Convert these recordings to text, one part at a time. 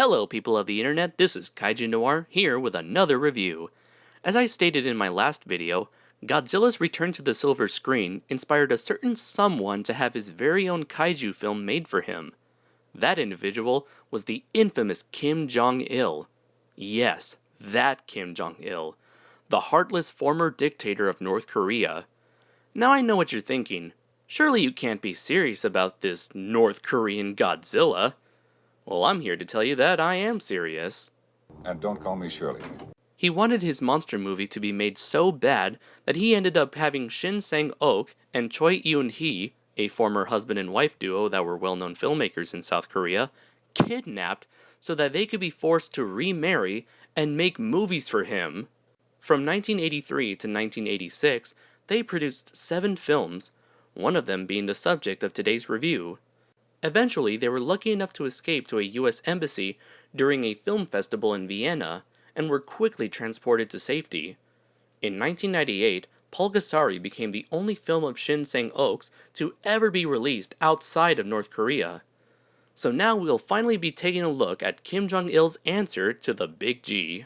Hello people of the internet, this is Kaiju Noir, here with another review. As I stated in my last video, Godzilla's return to the silver screen inspired a certain someone to have his very own kaiju film made for him. That individual was the infamous Kim Jong-il. Yes, that Kim Jong-il. The heartless former dictator of North Korea. Now I know what you're thinking. Surely you can't be serious about this North Korean Godzilla. Well, I'm here to tell you that I am serious. And don't call me Shirley. He wanted his monster movie to be made so bad that he ended up having Shin Sang-ok and Choi Eun-hee, a former husband and wife duo that were well-known filmmakers in South Korea, kidnapped so that they could be forced to remarry and make movies for him. From 1983 to 1986, they produced 7 films, one of them being the subject of today's review. Eventually, they were lucky enough to escape to a US embassy during a film festival in Vienna, and were quickly transported to safety. In 1998, Pulgasari became the only film of Shin Sang-ok's to ever be released outside of North Korea. So now we'll finally be taking a look at Kim Jong-il's answer to the Big G.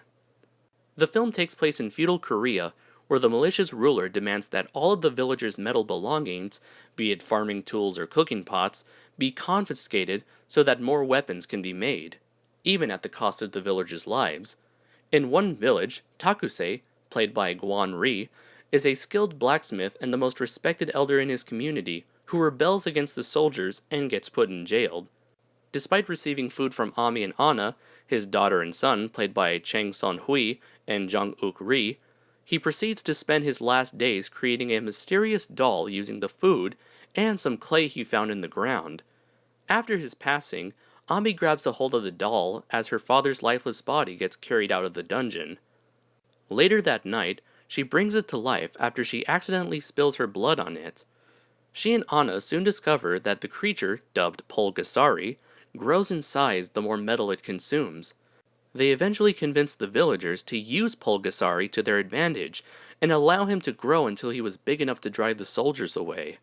The film takes place in feudal Korea, where the malicious ruler demands that all of the villagers' metal belongings, be it farming tools or cooking pots, be confiscated so that more weapons can be made, even at the cost of the villagers' lives. In one village, Takusei, played by Guan Ri, is a skilled blacksmith and the most respected elder in his community, who rebels against the soldiers and gets put in jail. Despite receiving food from Ami and Anna, his daughter and son, played by Chang Son-hui and Jung-uk Ri, he proceeds to spend his last days creating a mysterious doll using the food and some clay he found in the ground. After his passing, Ami grabs a hold of the doll as her father's lifeless body gets carried out of the dungeon. Later that night, she brings it to life after she accidentally spills her blood on it. She and Anna soon discover that the creature, dubbed Pulgasari, grows in size the more metal it consumes. They eventually convince the villagers to use Pulgasari to their advantage and allow him to grow until he was big enough to drive the soldiers away.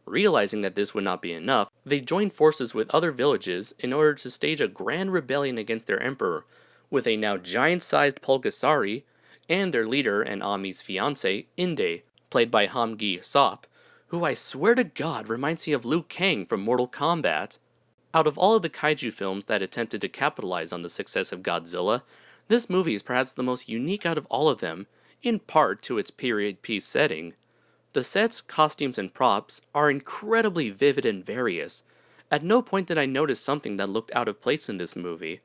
Realizing that this would not be enough, they joined forces with other villages in order to stage a grand rebellion against their emperor, with a now giant-sized Pulgasari and their leader and Ami's fiancé, Inde, played by Ham Gi-sop, who I swear to God reminds me of Liu Kang from Mortal Kombat. Out of all of the kaiju films that attempted to capitalize on the success of Godzilla, this movie is perhaps the most unique out of all of them, in part to its period piece setting. The sets, costumes, and props are incredibly vivid and various. At no point did I notice something that looked out of place in this movie.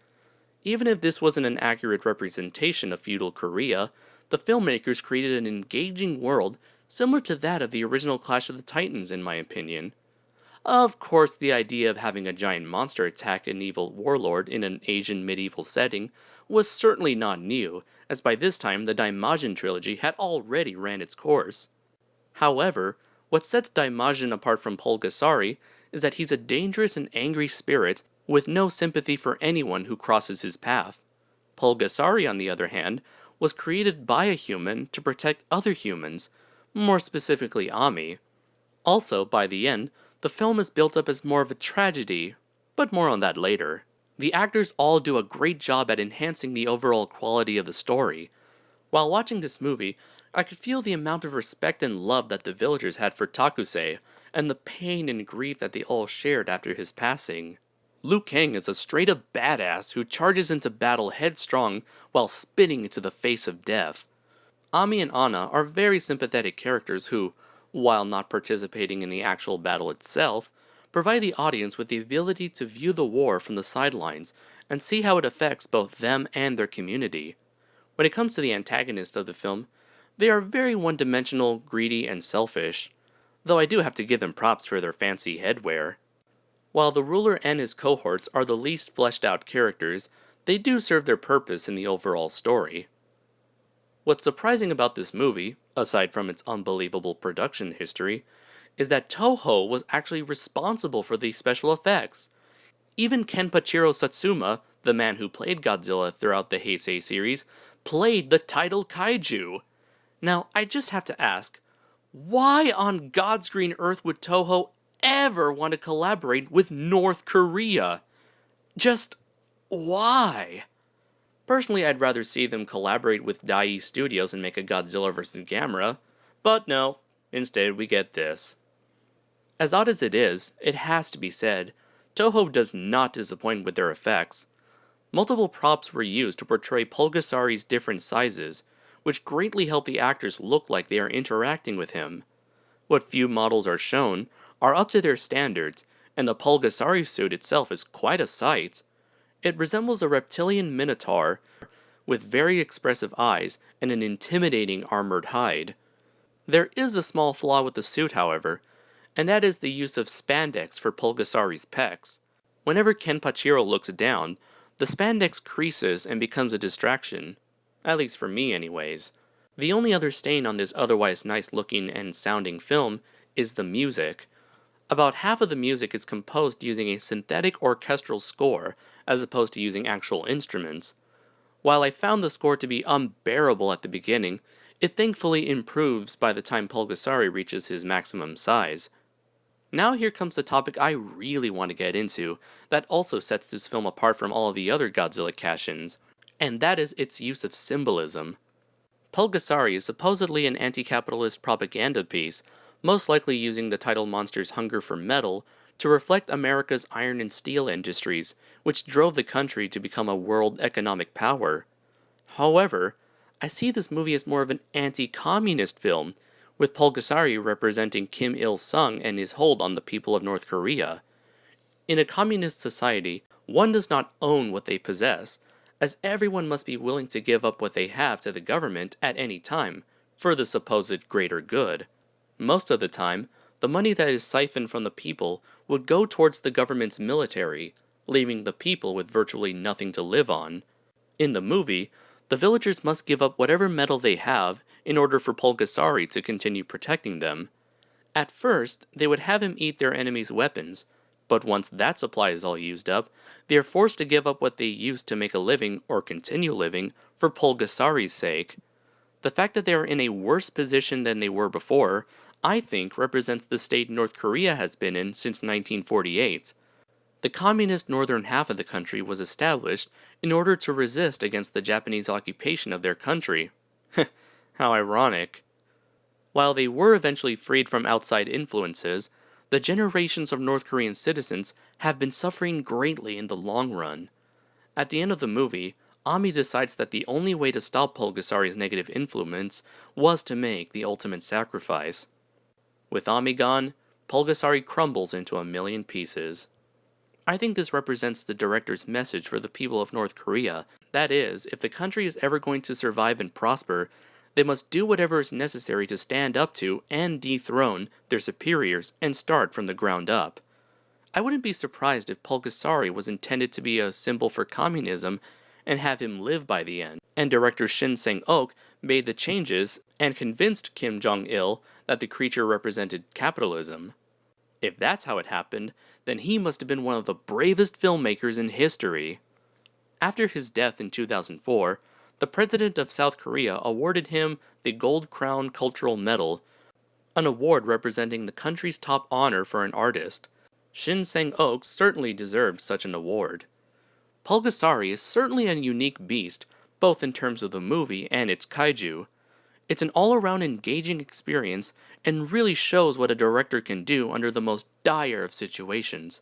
Even if this wasn't an accurate representation of feudal Korea, the filmmakers created an engaging world similar to that of the original Clash of the Titans, in my opinion. Of course, the idea of having a giant monster attack an evil warlord in an Asian medieval setting was certainly not new, as by this time the Daimajin trilogy had already ran its course. However, what sets Daimajin apart from Pulgasari is that he's a dangerous and angry spirit with no sympathy for anyone who crosses his path. Pulgasari, on the other hand, was created by a human to protect other humans, more specifically Ami. Also, by the end, the film is built up as more of a tragedy, but more on that later. The actors all do a great job at enhancing the overall quality of the story. While watching this movie, I could feel the amount of respect and love that the villagers had for Takusei, and the pain and grief that they all shared after his passing. Liu Kang is a straight-up badass who charges into battle headstrong while spitting into the face of death. Ami and Anna are very sympathetic characters who, while not participating in the actual battle itself, provide the audience with the ability to view the war from the sidelines and see how it affects both them and their community. When it comes to the antagonist of the film, they are very one-dimensional, greedy, and selfish, though I do have to give them props for their fancy headwear. While the ruler and his cohorts are the least fleshed-out characters, they do serve their purpose in the overall story. What's surprising about this movie, aside from its unbelievable production history, is that Toho was actually responsible for the special effects. Even Kenpachiro Satsuma, the man who played Godzilla throughout the Heisei series, played the title kaiju. Now, I just have to ask, why on God's green earth would Toho ever want to collaborate with North Korea? Just Why? Personally, I'd rather see them collaborate with Dai Studios and make a Godzilla vs. Gamera, but no, instead we get this. As odd as it is, it has to be said, Toho does not disappoint with their effects. Multiple props were used to portray Pulgasari's different sizes, which greatly help the actors look like they are interacting with him. What few models are shown are up to their standards, and the Pulgasari suit itself is quite a sight. It resembles a reptilian minotaur with very expressive eyes and an intimidating armored hide. There is a small flaw with the suit, however, and that is the use of spandex for Pulgasari's pecs. Whenever Kenpachiro looks down, the spandex creases and becomes a distraction. At least for me anyways. The only other stain on this otherwise nice looking and sounding film is the music. About half of the music is composed using a synthetic orchestral score, as opposed to using actual instruments. While I found the score to be unbearable at the beginning, it thankfully improves by the time Pulgasari reaches his maximum size. Now here comes the topic I really want to get into, that also sets this film apart from all of the other Godzilla cash-ins, and that is its use of symbolism. Pulgasari is supposedly an anti-capitalist propaganda piece, most likely using the title monster's hunger for metal to reflect America's iron and steel industries, which drove the country to become a world economic power. However, I see this movie as more of an anti-communist film, with Pulgasari representing Kim Il-sung and his hold on the people of North Korea. In a communist society, one does not own what they possess, as everyone must be willing to give up what they have to the government at any time, for the supposed greater good. Most of the time, the money that is siphoned from the people would go towards the government's military, leaving the people with virtually nothing to live on. In the movie, the villagers must give up whatever metal they have in order for Pulgasari to continue protecting them. At first, they would have him eat their enemies' weapons, but once that supply is all used up, they are forced to give up what they used to make a living, or continue living, for Pulgasari's sake. The fact that they are in a worse position than they were before, I think, represents the state North Korea has been in since 1948. The communist northern half of the country was established in order to resist against the Japanese occupation of their country. How ironic. While they were eventually freed from outside influences, the generations of North Korean citizens have been suffering greatly in the long run. At the end of the movie, Ami decides that the only way to stop Pulgasari's negative influence was to make the ultimate sacrifice. With Ami gone, Pulgasari crumbles into a million pieces. I think this represents the director's message for the people of North Korea. That is, if the country is ever going to survive and prosper, they must do whatever is necessary to stand up to and dethrone their superiors and start from the ground up. I wouldn't be surprised if Pulgasari was intended to be a symbol for communism and have him live by the end, and director Shin Sang-ok made the changes and convinced Kim Jong-il that the creature represented capitalism. If that's how it happened, then he must have been one of the bravest filmmakers in history. After his death in 2004, the president of South Korea awarded him the Gold Crown Cultural Medal, an award representing the country's top honor for an artist. Shin Sang-ok certainly deserved such an award. Pulgasari is certainly a unique beast, both in terms of the movie and its kaiju. It's an all-around engaging experience and really shows what a director can do under the most dire of situations.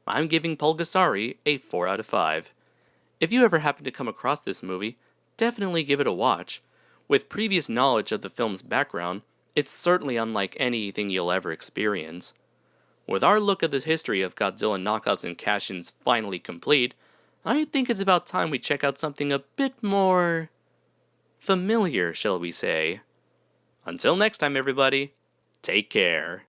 I'm giving Pulgasari a 4 out of 5. If you ever happen to come across this movie, definitely give it a watch. With previous knowledge of the film's background, it's certainly unlike anything you'll ever experience. With our look at the history of Godzilla knockoffs and cash-ins finally complete, I think it's about time we check out something a bit more familiar, shall we say. Until next time, everybody, take care.